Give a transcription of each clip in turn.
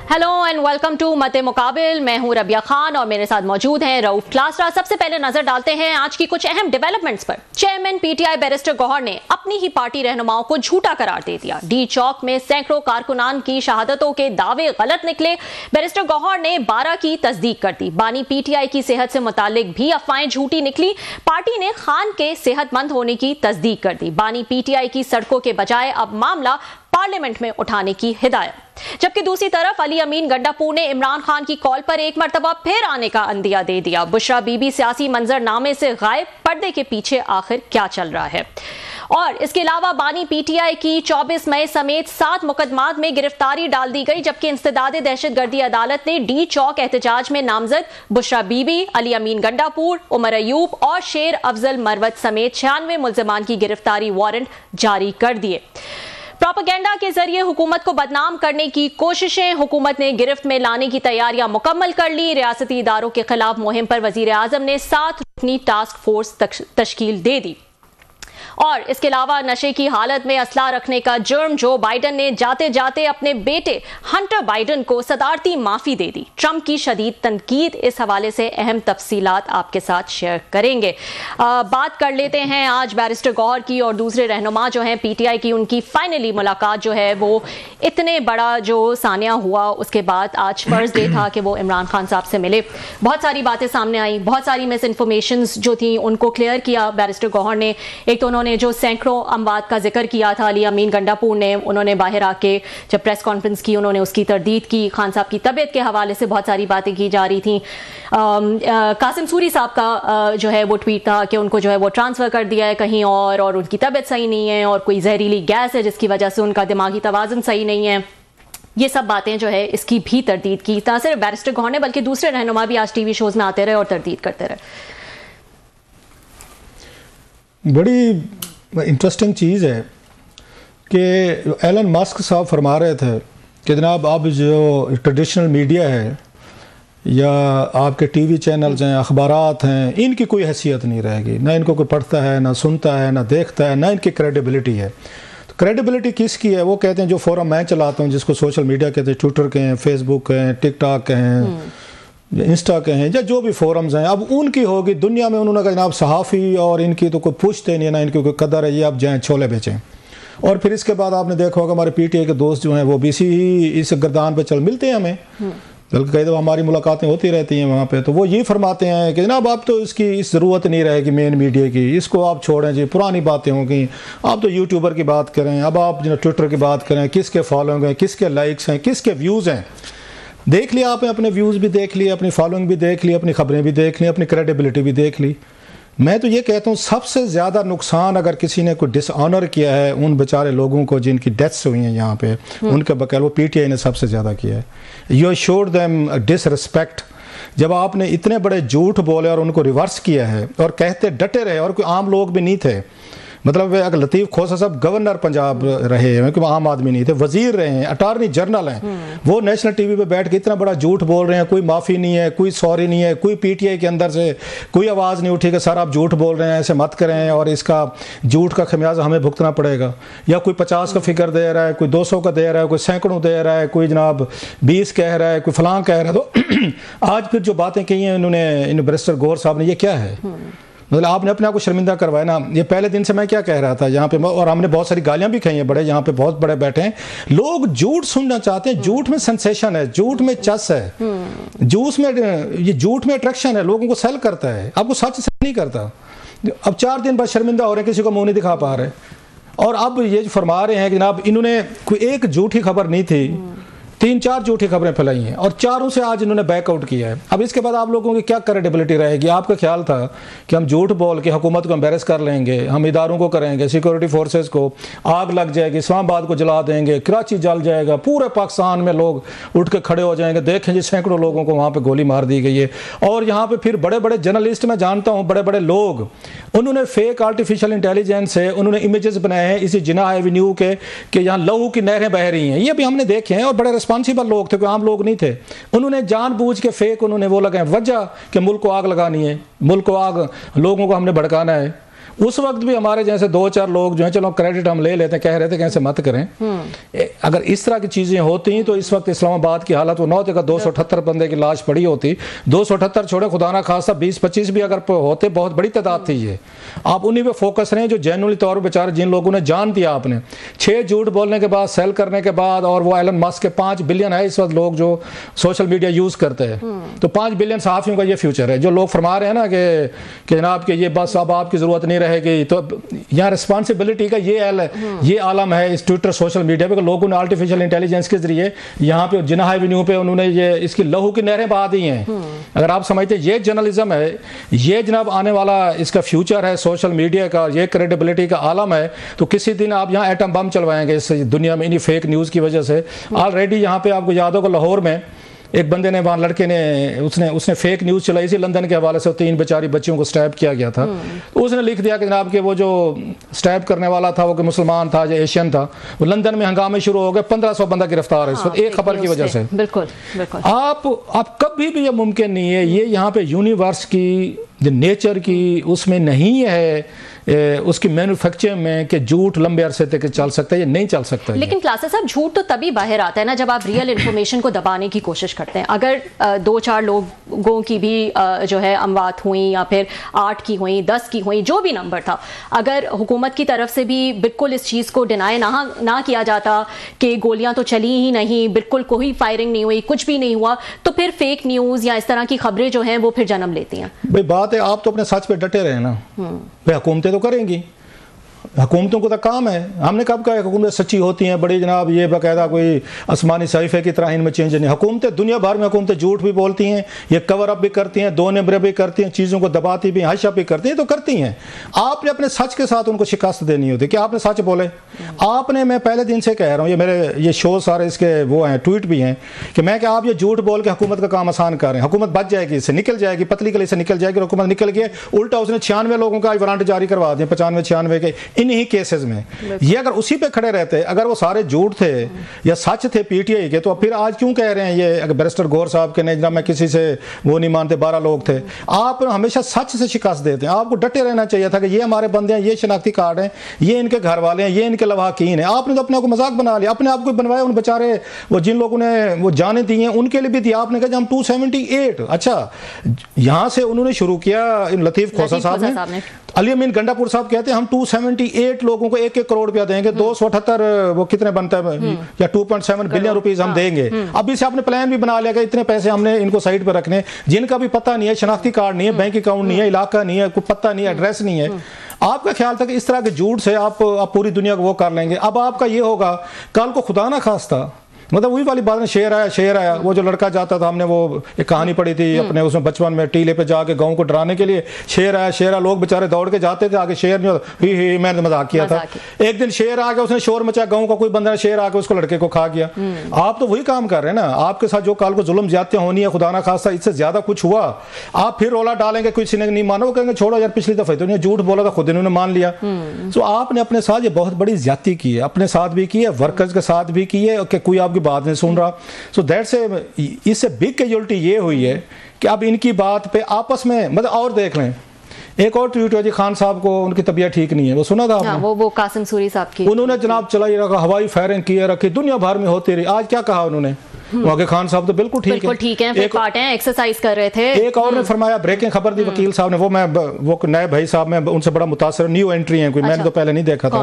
Hello and welcome to मते मुकाबिल। मैं हूं रबिया खान और मेरे साथ मौजूद हैं रऊफ क्लासरा। सबसे पहले नजर डालते हैं आज की कुछ अहम डेवलपमेंट्स पर। चेयरमैन पीटीआई बैरिस्टर गौहर ने अपनी ही पार्टी रहनुमाओं को झूठा करार दे दिया। डी चौक में सैकड़ों कारकुनान की शहादतों के दावे गलत निकले। बैरिस्टर गौहर ने 12 की तस्दीक कर दी। बानी पीटीआई की सेहत से मुतालिक भी अफवाहें झूठी निकली। पार्टी ने खान के सेहतमंद होने की तस्दीक कर दी। बानी पीटीआई की सड़कों के बजाय अब मामला पार्लियामेंट में उठाने की हिदायत। जबकि दूसरी तरफ अली अमीन गंडापुर ने इमरान खान की कॉल पर एक मरतबा फिर आने का अंदिया दे दिया। बुशरा बीबी सियासी मंजरनामे से गायब, पर्दे के पीछे आखिर क्या चल रहा है। और इसके अलावा बानी पीटीआई की 24 मई समेत 7 मुकदमात में गिरफ्तारी डाल दी गई। जबकि इंसदादे दहशतगर्दी अदालत ने डी चौक एहतजाज में नामजद बुशरा बीबी, अली अमीन गंडापुर, उमर अयूब और शेर अफजल मरवत समेत 96 मुल्जिमान की गिरफ्तारी वारंट जारी कर दिए। प्रोपेगेंडा के जरिए हुकूमत को बदनाम करने की कोशिशें। हुकूमत ने गिरफ्त में लाने की तैयारियां मुकम्मल कर ली। रियासती इदारों के खिलाफ मुहिम पर वजीर आजम ने 7 रुकनी टास्क फोर्स तश्कील दे दी। और इसके अलावा नशे की हालत में असला रखने का जुर्म, जो बाइडन ने जाते जाते अपने बेटे हंटर बाइडन को सदारती माफी दे दी। ट्रंप की शदीद तनकीद। इस हवाले से अहम तफसीलात आपके साथ शेयर करेंगे। बात कर लेते हैं आज बैरिस्टर गौहर की और दूसरे रहनुमा जो हैं पीटीआई की, उनकी फाइनली मुलाकात जो है वो इतने बड़ा जो सानिया हुआ उसके बाद आज फर्ज डे था कि वो इमरान खान साहब से मिले। बहुत सारी बातें सामने आई, बहुत सारी मिस इन्फॉर्मेशन जो थी उनको क्लियर किया बैरिस्टर गौहर ने। एक तो उन्होंने जो सैकड़ों अमवात का जिक्र किया था अली अमीन गंडापुर ने, उन्होंने बाहर आके जब प्रेस कॉन्फ्रेंस की उन्होंने उसकी तरदीद की। खान साहब की तबीयत के हवाले से बहुत सारी बातें की जा रही थी। कासिम सूरी साहब का जो है वो ट्वीट था कि उनको जो है वो ट्रांसफ़र कर दिया है कहीं और उनकी तबीयत सही नहीं है और कोई जहरीली गैस है जिसकी वजह से उनका दिमागी तवाज़ुन सही नहीं है। ये सब बातें जो है इसकी भी तरदीद की। ना सिर्फ बैरिस्टर गौहर ने बल्कि दूसरे रहनुमा भी आज टीवी शोज़ में आते रहे और तरदीद करते रहे। बड़ी इंटरेस्टिंग चीज़ है कि एलन मस्क साहब फरमा रहे थे कि जनाब अब जो ट्रेडिशनल मीडिया है या आपके टीवी चैनल्स हैं, अखबारात हैं, इनकी कोई हैसियत नहीं रहेगी। ना इनको कोई पढ़ता है, ना सुनता है, ना देखता है, ना इनकी क्रेडिबिलिटी है। तो क्रेडिबिलिटी किसकी है? वो कहते हैं जो फोरम मैं चलाता हूँ जिसको सोशल मीडिया कहते हैं, ट्विटर के हैं, फेसबुक हैं, टिकटॉक के हैं, इंस्टा के हैं, या जो भी फोरम्स हैं, अब उनकी होगी। दुनिया में उन्होंने कहा जनाब सहाफ़ी और इनकी तो कोई पूछते नहीं है, ना इनकी कोई कदर है, ये अब जाएँ छोले बेचें। और फिर इसके बाद आपने देखा होगा हमारे पीटीआई के दोस्त जो हैं वो भी इस गर्दान पे चल मिलते हैं हमें, बल्कि कई दफ़ा हमारी मुलाकातें होती रहती हैं वहाँ पे। तो वो ये फरमाते हैं कि जनाब अब तो इसकी इस ज़रूरत नहीं रहेगी मेन मीडिया की, इसको आप छोड़ें जी, पुरानी बातें होंगी। आप तो यूट्यूबर की बात करें, अब आप जो ट्विटर की बात करें, किसके फॉलोइंग हैं, किसके लाइक्स हैं, किसके व्यूज़ हैं। देख लिया आपने, अपने व्यूज़ भी देख लिए, अपनी फॉलोइंग भी देख ली, अपनी खबरें भी देख ली, अपनी क्रेडिबिलिटी भी देख ली। मैं तो ये कहता हूँ सबसे ज़्यादा नुकसान अगर किसी ने कोई डिसऑनर किया है उन बेचारे लोगों को जिनकी डेथ्स हुई हैं यहाँ पे, उनके बकाया वो पीटीआई ने सबसे ज़्यादा किया है। You showed them disrespect. जब आपने इतने बड़े झूठ बोले और उनको रिवर्स किया है और कहते डटे रहे, और कोई आम लोग भी नहीं थे, मतलब वे अगर लतीफ़ खोसा साहब गवर्नर पंजाब रहे हैं, क्योंकि आम आदमी नहीं थे, वजीर रहे हैं, अटॉर्नी जनरल हैं, वो नेशनल टीवी पे बैठ के इतना बड़ा झूठ बोल रहे हैं, कोई माफ़ी नहीं है, कोई सॉरी नहीं है, कोई पीटीआई के अंदर से कोई आवाज़ नहीं उठी कि सर आप झूठ बोल रहे हैं, ऐसे मत करें और इसका झूठ का खमियाजा हमें भुगतना पड़ेगा। या कोई 50 का फिगर दे रहा है, कोई 200 का दे रहा है, कोई सैकड़ों दे रहा है, कोई जनाब 20 कह रहा है, कोई फलां कह रहा है। तो आज फिर जो बातें कही हैं इन बैरिस्टर गौहर साहब ने, ये क्या है? मतलब आपने अपने आप को शर्मिंदा करवाया ना। ये पहले दिन से मैं क्या कह रहा था यहाँ पे, और हमने बहुत सारी गालियाँ भी खाई हैं, बड़े यहाँ पे बहुत बड़े बैठे हैं लोग, झूठ सुनना चाहते हैं। झूठ में सेंसेशन है, झूठ में चस है, ये झूठ में अट्रैक्शन है, लोगों को सेल करता है, आपको सच सेल नहीं करता। अब 4 दिन बाद शर्मिंदा हो रहे हैं, किसी को मुँह नहीं दिखा पा रहे, और अब ये फरमा रहे हैं कि जनाब इन्होंने कोई एक झूठी खबर नहीं थी, 3-4 झूठी खबरें फैलाई हैं और चारों से आज इन्होंने बैकआउट किया है। अब इसके बाद आप लोगों की क्या क्रेडिबिलिटी रहेगी? आपका ख्याल था कि हम झूठ बोल के हुकूमत को एम्बेरस कर लेंगे, हम इदारों को करेंगे, सिक्योरिटी फोर्सेस को आग लग जाएगी, इस्लामाबाद को जला देंगे, कराची जल जाएगा, पूरे पाकिस्तान में लोग उठ के खड़े हो जाएंगे। देखें जी सैकड़ों लोगों को वहाँ पर गोली मार दी गई है। और यहाँ पर फिर बड़े बड़े जर्नलिस्ट मैं जानता हूँ, बड़े बड़े लोग, उन्होंने फेक आर्टिफिशियल इंटेलिजेंस से उन्होंने इमेजेस बनाए हैं इसी जिना एवेन्यू के कि यहाँ लहू की नहरें बह रही हैं। ये भी हमने देखे हैं और बड़े रिस्पॉन्सिबल लोग थे, आम लोग नहीं थे। उन्होंने जानबूझ के फेक उन्होंने वो लगाए, वजह कि मुल्क को आग लगानी है, मुल्क को आग, लोगों को हमने भड़काना है। उस वक्त भी हमारे जैसे 2-4 लोग जो हैं, चलो क्रेडिट हम ले लेते हैं, कह रहे थे कि ऐसे मत करें। अगर इस तरह की चीज़ें होती तो इस वक्त इस्लामाबाद की हालत वो न होती, 278 बंदे की लाश पड़ी होती। 278 छोड़े, खुदा ना खासा 20-25 भी अगर होते, बहुत बड़ी तादाद थी ये। आप उन्हीं पे फोकस रहे जो जेन्युइनली तौर पर बेचारे, जिन लोगों ने जान दिया आपने 6 झूठ बोलने के बाद, सेल करने के बाद, और वो एलन मस्क के 5 बिलियन है इस वक्त लोग जो सोशल मीडिया यूज़ करते हैं, तो 5 बिलियन सहाफ़ियों का ये फ्यूचर है। जो लोग फरमा रहे हैं ना कि जनाब के ये बस अब आपकी ज़रूरत नहीं रहेगी, तो यहाँ रिस्पॉन्सिबिलिटी का ये आलम है इस ट्विटर सोशल मीडिया पे। लोगों ने आर्टिफिशियल इंटेलिजेंस के जरिए यहाँ पे जिन्ना एवेन्यू पे उन्होंने ये इसकी लहू की नहरें बहा दी हैं। अगर आप समझते हैं ये जर्नलिज्म है, ये जनाब आने वाला इसका फ्यूचर है सोशल मीडिया का, ये क्रेडिबिलिटी का आलम है, तो किसी दिन आप यहाँ एटम बम चलवाएंगे इस दुनिया में इन्हीं फेक न्यूज़ की वजह से। ऑलरेडी यहाँ पे आपको याद होगा लाहौर में एक बंदे ने, वहाँ लड़के ने उसने फेक न्यूज़ चलाई थी लंदन के हवाले से, 3 बेचारी बच्चियों को स्टैब किया गया था। तो उसने लिख दिया कि जनाब कि वो जो स्टैब करने वाला था वो कि मुसलमान था, जो एशियन था, वो लंदन में हंगामे शुरू हो गए, 1500 बंदा गिरफ्तार है इस वक्त एक खबर की वजह से। बिल्कुल बिल्कुल। आप कभी भी ये मुमकिन नहीं है, ये यहाँ पे यूनिवर्स की जो नेचर की उसमें नहीं है उसकी मैन्युफैक्चरिंग में कि झूठ लंबे अरसे तक चल सकता है, ये नहीं चल सकता। लेकिन क्लासेस साहब, झूठ तो तभी बाहर आता है ना जब आप रियल इन्फॉर्मेशन को दबाने की कोशिश करते हैं। अगर 2-4 लोगों की भी जो है अमवात हुई, या फिर 8 की हुई, 10 की हुई, जो भी नंबर था, अगर हुकूमत की तरफ से भी बिल्कुल इस चीज़ को डिनाई ना किया जाता कि गोलियां तो चली ही नहीं, बिल्कुल कोई फायरिंग नहीं हुई, कुछ भी नहीं हुआ, तो फिर फेक न्यूज़ या इस तरह की खबरें जो हैं वो फिर जन्म लेती हैं। भाई बात है, आप तो अपने सच पे डटे रहे ना, भाई हुकूमतें तो करेंगी, हुकूमतों को तो काम है। हमने कब कहा हुकूमतें सच्ची होती हैं बड़ी जनाब, ये बाकायदा कोई आसमानी सहीफे की तरह इनमें चेंज नहीं। हुकूमतें दुनिया भर में हुकूमतें झूठ भी बोलती हैं, ये कवर अप भी करती हैं, 2 नंबर भी करती हैं, चीज़ों को दबाती भी, हशा भी करती हैं, तो करती हैं। आपने अपने सच के साथ उनको शिकस्त देनी होती कि आपने सच बोले। आपने, मैं पहले दिन से कह रहा हूँ, ये मेरे ये शो सारे इसके वो हैं, ट्वीट भी हैं कि मैं क्या आप ये झूठ बोल के हुकूमत का काम आसान कर रहे हैं। हुकूमत बच जाएगी, इससे निकल जाएगी, पतली गली से निकल जाएगी। हुकूमत निकल गई, उल्टा उसने 96 लोगों का वारंट जारी करवा दिए, 95-96 के इन्हीं केसेस में। ये अगर उसी पे खड़े रहते, अगर वो सारे झूठ थे या सच थे पीटीआई के, तो फिर आज क्यों कह रहे हैं ये? अगर बैरिस्टर गौहर साहब के नहीं, मैं किसी से वो नहीं मानते, 12 लोग थे। आप हमेशा सच से शिकस्त देते हैं। आपको डटे रहना चाहिए था कि ये हमारे बंदे हैं, ये शनाख्ती कार्ड हैं, ये इनके घर वाले हैं, ये इनके लवाहकीन हैं। आपने तो अपने को मजाक बना लिया, अपने आप को बनवाया। उन बेचारे वो जिन लोगों ने वो जाने दी हैं उनके लिए भी दिया। आपने कहा हम 278, अच्छा यहाँ से उन्होंने शुरू किया, लतीफ़ खोसा साहब ने। अली अमीन गंडापुर साहब कहते हैं हम 278 लोगों को 1-1 करोड़ रुपया देंगे, 278 वो कितने बनता है, या 2.7 बिलियन रुपीस हम देंगे। अभी से आपने प्लान भी बना लिया कि इतने पैसे हमने इनको साइड पर रखने, जिनका भी पता नहीं है, शनाख्ती कार्ड नहीं है, बैंक अकाउंट नहीं है, इलाका नहीं है, कोई पता नहीं है, एड्रेस नहीं है। आपका ख्याल था कि इस तरह के झूठ से आप पूरी दुनिया को वो कर लेंगे। अब आपका ये होगा, कल को खुदा ना खास्ता, मतलब वही वाली बात में शेर आया, वो जो लड़का जाता था, हमने वो एक कहानी पढ़ी थी अपने उसमें बचपन में, टीले पे जाके गांव को डराने के लिए शेर आया, लोग बेचारे दौड़ के जाते थे, आगे शेर नहीं, ही मैंने मजाक किया था। एक दिन शेर आ गया, उसने शोर मचाया, गांव का कोई बंदा शेर आके उसको लड़के को खा गया। आप तो वही काम कर रहे हैं ना, आपके साथ जो कल को जुल्म ज्यादतियां होनी है, खुदा ना खास्ता इससे ज्यादा कुछ हुआ, आप फिर रोला डालेंगे, किसी ने नहीं माना, वो कहेंगे छोड़ो यार, पिछली दफा तो झूठ बोला था, खुद इन्होंने मान लिया। तो आपने अपने साथ ये बहुत बड़ी ज्यादती की है, अपने साथ भी की है, वर्कर्स के साथ भी की है, कि कोई आपकी बात नहीं सुन रहा। So that's इससे बिग कैजुअलिटी ये हुई है कि अब इनकी बात पे आपस में, मतलब और देख लें, एक और ट्वीट हुआ जी, खान साहब को उनकी तबीयत ठीक नहीं है, वो सुना था आपने? हाँ, वो कासिम सूरी साहब की, उन्होंने जनाब चलाई रखा, हवाई फायरिंग किए रखी, दुनिया भर में होती रही। आज क्या कहा उन्होंने? वहाँ के खान साहब तो बिल्कुल ठीक है, एक पार्ट है, एक्सरसाइज कर रहे थे। एक और ने फरमाया, ब्रेकिंग खबर दी वकील साहब ने, वो नए भाई साहब, मैं उनसे बड़ा मुतासर, न्यू एंट्री है कोई, मैंने तो पहले नहीं देखा था।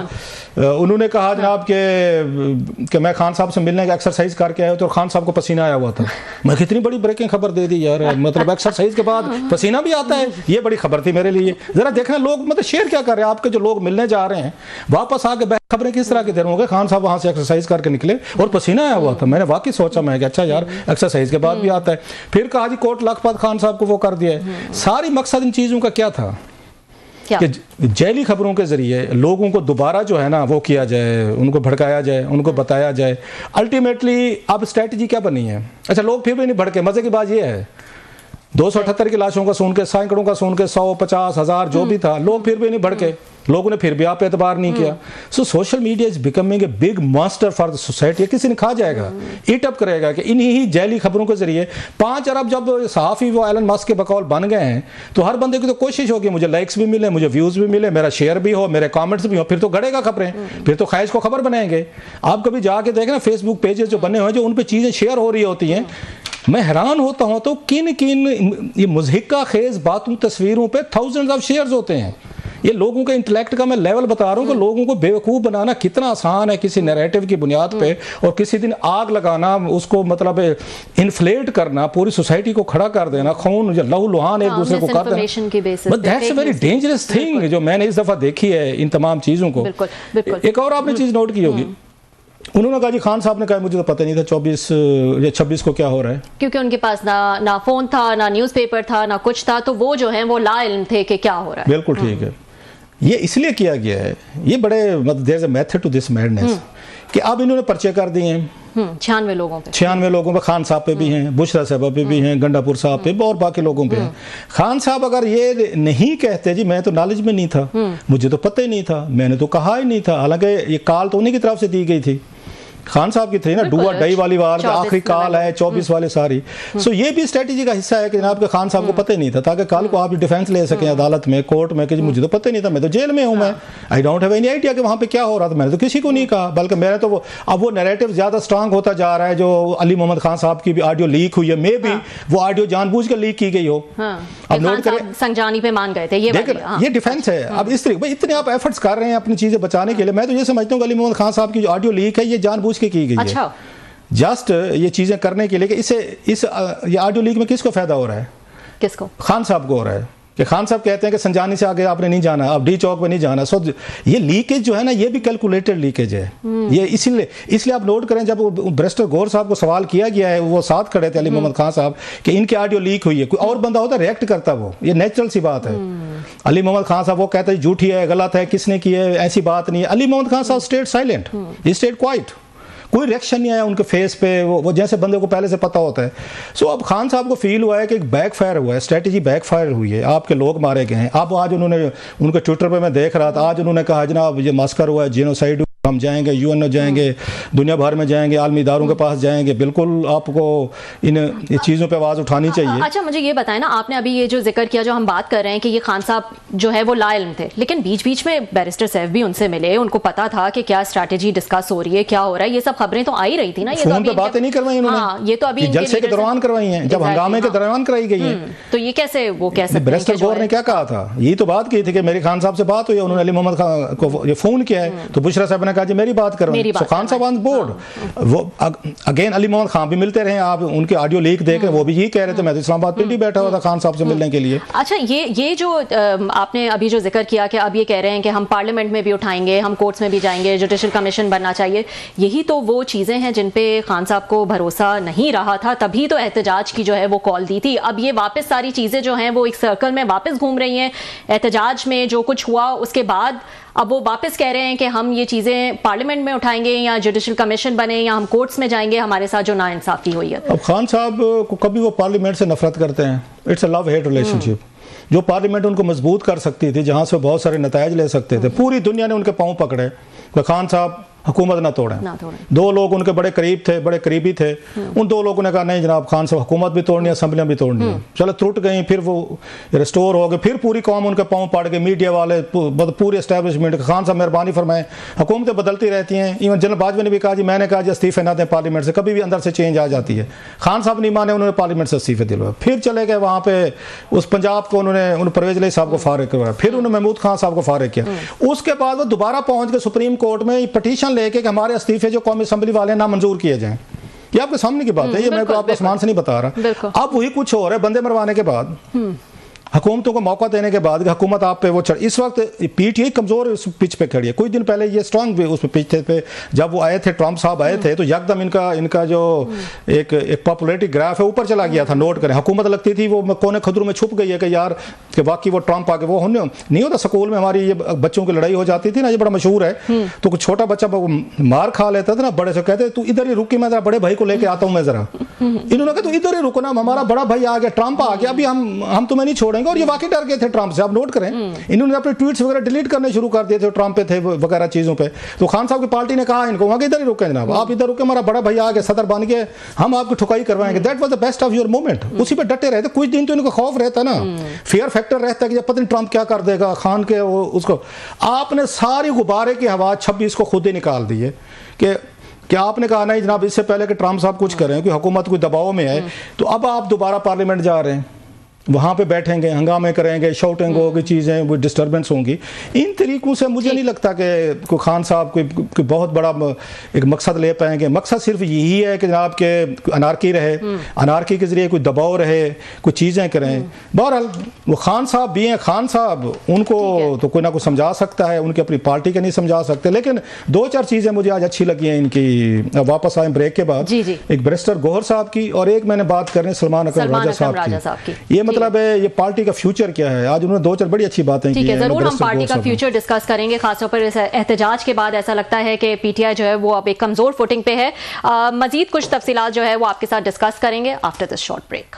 उन्होंने कहा जनाब कि मैं खान साहब से मिलने का एक्सरसाइज करके आया तो खान साहब को पसीना आया हुआ था। मैं कितनी बड़ी ब्रेकिंग खबर दे दी यार, मतलब एक्सरसाइज के बाद पसीना भी आता है, ये बड़ी खबर थी मेरे लिए। जरा देखना लोग मतलब शेयर क्या कर रहे हैं, आपके जो लोग मिलने जा रहे हैं वापस आके खबरें किस तरह की दे रहे होंगे। खान साहब वहां से एक्सरसाइज करके निकले और पसीना आया हुआ था। मैंने वाकई सोचा, मैं कि अच्छा यार एक्सरसाइज के बाद भी आता है। फिर कहा जी कोट लखपत खान साहब को वो कर दिया है। सारी मकसद इन चीजों का क्या था कि जैली खबरों के जरिए लोगों को दोबारा जो है ना वो किया जाए, उनको भड़काया जाए, उनको बताया जाए। अल्टीमेटली अब स्ट्रेटजी क्या बनी है? अच्छा लोग फिर भी नहीं भड़के। मजे की बात ये है 278 की लाशों का सुन के, सैकड़ों का सुन के, 100, 50, 1000 जो भी था, लोग फिर भी नहीं भड़के, लोगों ने फिर भी आप पे एतबार नहीं किया। So social media is becoming a big monster for the society. किसी ने खा जाएगा, ईट अप करेगा कि इन्हीं ही जैली खबरों के जरिए 5 अरब जब सहाफ़ी वो एलन मस्क के बकौल बन गए हैं, तो हर बंदे की तो कोशिश होगी मुझे लाइक्स भी मिले, मुझे व्यूज़ भी मिले, मेरा शेयर भी हो, मेरे कमेंट्स भी हो, फिर तो गड़ेगा खबरें, फिर तो ख्वाहिश को खबर बनाएंगे। आप कभी जाके देखें ना फेसबुक पेजेस जो बने हुए हैं, जो उन पर चीज़ें शेयर हो रही होती हैं, मैं हैरान होता हूं तो किन किन ये मुज़हिका खेज बातों तस्वीरों पे थाउजेंड्स ऑफ शेयर्स होते हैं। ये लोगों के इंटेलेक्ट का मैं लेवल बता रहा हूं कि लोगों को बेवकूफ़ बनाना कितना आसान है किसी नैरेटिव की बुनियाद पे, और किसी दिन आग लगाना, उसको मतलब इन्फ्लेट करना, पूरी सोसाइटी को खड़ा कर देना, खून लहू लुहान एक दूसरे को कर देना। But that's a very dangerous thing जो मैंने इस दफ़ा देखी है इन तमाम चीज़ों को। एक और आपने चीज़ नोट की होगी, उन्होंने कहा जी खान साहब ने कहा मुझे तो पता नहीं था 24 या 26 को क्या हो रहा है, क्योंकि उनके पास ना फोन था, ना न्यूज़पेपर था, ना कुछ था, तो वो जो है वो ला इल्म थे कि क्या हो रहा है। बिल्कुल ठीक है, ये इसलिए किया गया है, ये बड़े मतलब there is a method to this madness कि अब इन्होंने पर्चे कर दिए हैं 96 लोगों पे खान साहब पे भी हैं, बुशरा साहब पे भी हैं, गंडापुर साहब पे और बाकी लोगों पे हैं। खान साहब अगर ये नहीं कहते जी मैं तो नॉलेज में नहीं था, मुझे तो पता ही नहीं था, मैंने तो कहा ही नहीं था, हालांकि ये कॉल तो उन्हीं की तरफ से दी गई थी, खान साहब की थी ना, डुआ डई वाली वार आखिरी कॉल है 24 वाले सारी। सो ये भी स्ट्रेटेजी का हिस्सा है कि जनाब के खान साहब को पता ही नहीं था, ताकि कल को आप डिफेंस ले सकें अदालत में, कोर्ट में कि मुझे तो पता ही नहीं था, मैं तो जेल में हूं, मैं I don't have any idea कि वहां पे क्या हो रहा था, मैंने तो किसी को नहीं कहा, बल्कि मैंने तो अब वो नैरेटिव ज्यादा स्ट्रांग होता जा रहा है। जो अली मोहम्मद खान साहब की भी ऑडियो लीक हुई है, मे बी वो ऑडियो जानबूझ कर लीक की गई हो। अब नोट करें संजानी पे मान गए थे, ये डिफेंस है। अब इस तरीके इतने आप एफर्ट्स कर रहे हैं अपनी चीजें बचाने के लिए, मैं तो ये समझता हूँ अली मोहम्मद खान साहब की जो ऑडियो लीक है ये जानबूझ के की गई है, जस्ट ये चीजें करने के लिए कि ये ऑडियो लीक में किसको फायदा हो रहा है, किसको, खान साहब को हो रहा है कि खान साहब कहते हैं कि संजानी से आगे आपने नहीं जाना, अब डी चौक पे नहीं जाना। सो ये लीकेज जो है ना, ये भी कैलकुलेटेड लीकेज है। ये इसलिए आप नोट करें, जब बैरिस्टर गौर साहब को सवाल किया गया है, वो साथ खड़े थे अली मोहम्मद खान साहब कि इनकी ऑडियो लीक हुई है, कोई और बंदा होता रिएक्ट करता, वो ये नेचुरल सी बात है। अली मोहम्मद खान साहब वो कहते हैं झूठी है, गलत है, किसने की है, ऐसी बात नहीं है। अली मोहम्मद खान साहब स्टेट साइलेंट, ही स्टेट क्वाइट, कोई रिएक्शन नहीं आया उनके फेस पे, वो जैसे बंदे को पहले से पता होता है। सो अब खान साहब को फील हुआ है कि एक बैकफायर हुआ है, स्ट्रेटजी बैकफायर हुई है, आपके लोग मारे गए हैं। अब आज उन्होंने उनके ट्विटर पे मैं देख रहा था, आज उन्होंने कहा जनाब ये मास्कर हुआ है, जेनोसाइड, हम जाएंगे यूएनओ जाएंगे, दुनिया भर में जाएंगे, आलमी इदारों के पास जाएंगे। बिल्कुल आपको इन चीज़ों पे आवाज़ उठानी चाहिए। अच्छा मुझे ये बताएं ना, आपने अभी ये जो जिक्र किया, जो हम बात कर रहे हैं कि ये खान साहब जो है वो लाइल्म थे, लेकिन बीच बीच में बैरिस्टर सैफ भी उनसे मिले, उनको पता था कि क्या स्ट्रैटेजी डिस्कस हो रही है, क्या हो रहा है, ये सब खबरें तो आ ही रही थी ना। ये फोन पे बातें नहीं करवाई उन्होंने, ये तो अभी जलसे के दौरान करवाई हैं, जब हंगामे के दौरान कराई गई है। तो ये कैसे वो कह सकते हैं? बैरिस्टर गौर ने क्या कहा था, यही तो बात की थी कि मेरे खान साहब से बात हुई, उन्होंने अली मोहम्मद खान को ये फोन किया है, तो बुशरा साहब ने कहा जी मेरी बात करो, सो खान साहब ऑन बोर्ड। वो अगेन अली मोहम्मद खान भी मिलते रहे, आप उनके ऑडियो लीक देख रहे, वो भी यही कह रहे थे, मैं तो इस्लामाबाद पिंडी बैठा हुआ था खान साहब से मिलने के लिए। अच्छा ये जो आपने अभी जो जिक्र किया कि अब ये कह रहे हैं कि हम पार्लियामेंट में भी उठाएंगे, हम कोर्ट्स में भी जाएंगे, जुडिशल कमीशन बनना चाहिए, यही तो वो चीजें हैं जिन पे खान साहब को भरोसा नहीं रहा था, तभी तो एहतजाज की जो है वो कॉल दी थी। अब ये वापस सारी चीजें जो हैं वो एक सर्कल में वापस घूम रही हैं, एहतजाज में जो कुछ हुआ उसके बाद अब वो वापस कह रहे हैं कि हम ये चीज़ें पार्लियामेंट में उठाएंगे, या जुडिशल कमीशन बने, या हम कोर्ट्स में जाएंगे, हमारे साथ जो नाइंसाफी हुई है। अब खान साहब को कभी वो पार्लियामेंट से नफरत करते हैं, it's a love hate relationship. जो पार्लियामेंट उनको मजबूत कर सकती थी, जहाँ से बहुत सारे नतायज ले सकते थे, पूरी दुनिया ने उनके पाँव पकड़े कि खान साहब हुकूमत ना तोड़ें। दो लोग उनके बड़े करीब थे, बड़े करीबी थे, उन दो लोगों ने कहा नहीं जनाब खान साहब हुकूमत भी तोड़नी है, असम्बलियाँ भी तोड़नी है। चलो टूट गई, फिर वो रिस्टोर हो गए, फिर पूरी कौम उनके पाँव पड़ गए, मीडिया वाले, पूरी एस्टैब्लिशमेंट, खान साहब मेहरबानी फरमाएं, हुकूमतें बदलती रहती हैं। इवन जनरल बाजवा ने भी कहा जी, मैंने कहा जी इस्तीफे ना दें पार्लियामेंट से, कभी भी अंदर से चेंज आ जाती है। खान साहब नहीं माने, उन्होंने पार्लियामेंट से इस्तीफे दिलवाए, फिर चले गए वहाँ पे उस पंजाब को, उन्होंने परवेज अली साहब को फारिग करवाया, फिर उन्होंने महमूद खान साहब को फारिग किया। उसके बाद वो दोबारा पहुँच गए सुप्रीम कोर्ट में पटिशन लेके कि हमारे इस्तीफे जो कौमी असम्बली वाले ना मंजूर किए जाएं। ये आपके सामने की बात है, ये मैं तो आपको आसमान से नहीं बता रहा। अब वही कुछ हो रहा है, बंदे मरवाने के बाद, हुकूमतों को मौका देने के बाद, हुकूमत आप पे वो चढ़, इस वक्त पीटीआई कमजोर उस पिच पे खड़ी है। कुछ दिन पहले ये स्ट्रांग भी उस पिच पे, जब वो आए थे, ट्रंप साहब आए थे, तो यकदम इनका जो एक पॉपुलैरिटी ग्राफ है ऊपर चला गया था। नोट करें, हुकूमत लगती थी वो कोने खदरों में छुप गई है कि यार कि वाकई वो ट्रंप आके वो होने नहीं होता। स्कूल में हमारी ये बच्चों की लड़ाई हो जाती थी ना, ये बड़ा मशहूर है। तो कुछ छोटा बच्चा मार खा लेता था ना, बड़े से कहते तू इधर ही रुकी, मैं जरा बड़े भाई को लेके आता हूँ मैं जरा। इन्होंने कहा तू इधर ही रुको ना, हमारा बड़ा भाई आ गया, ट्रंप आ गया, अभी हम तुम्हें नहीं छोड़ेंगे। और ये वाकई डर गए थे ट्रंप से, आप नोट करें। इन्होंने अपने ट्वीट्स वगैरह डिलीट करने शुरू कर दिए थे ट्रंप पे थे वगैरह चीजों पे। तो खान साहब की पार्टी ने कहा इनको, वहां इधर ही रुके जनाब, आप इधर रुके, हमारा बड़ा भाई आ गया सदर बन के, हम आपकी ठुकाई करवाएंगे। That was the best of your moment. उसी पे डटे रहते। कुछ दिन तो इनको खौफ रहता ना, फियर फैक्टर रहता है कि पता नहीं ट्रंप क्या कर देगा खान के उसको। आपने सारी गुब्बारे की हवा 26 को खुद ही निकाल दी है कि क्या आपने कहा नहीं जनाब इससे पहले कि ट्रंप साहब कुछ करें कि हुकूमत कोई दबाव में है, तो अब आप दोबारा पार्लियामेंट जा रहे हैं, वहाँ पे बैठेंगे, हंगामे करेंगे, शॉटिंग होगी, चीज़ें वो डिस्टर्बेंस होंगी। इन तरीक़ों से मुझे नहीं लगता कि कोई खान साहब कोई बहुत बड़ा एक मकसद ले पाएंगे। मकसद सिर्फ यही है कि जनाब के अनारकी रहे, अनारकी के ज़रिए कोई दबाव रहे, कुछ चीज़ें करें। बहरहाल वो खान साहब भी हैं, खान साहब उनको तो कोई ना कोई समझा सकता है, उनकी अपनी पार्टी के नहीं समझा सकते। लेकिन 2-4 चीज़ें मुझे आज अच्छी लगी हैं इनकी। वापस आए ब्रेक के बाद, एक बैरिस्टर गौहर साहब की और एक मैंने बात करनी सलमान अकरम राजा साहब की। ये मतलब है ये पार्टी का फ्यूचर क्या है। आज उन्होंने 2-4 बड़ी अच्छी बातें की हैं। जरूर हम पार्टी का फ्यूचर डिस्कस करेंगे, खासतौर पर इस एहतजाज के बाद ऐसा लगता है कि पीटीआई जो है वो अब एक कमजोर फुटिंग पे है। मजीद कुछ तफसीलात जो है वो आपके साथ डिस्कस करेंगे आफ्टर दिस शॉर्ट ब्रेक।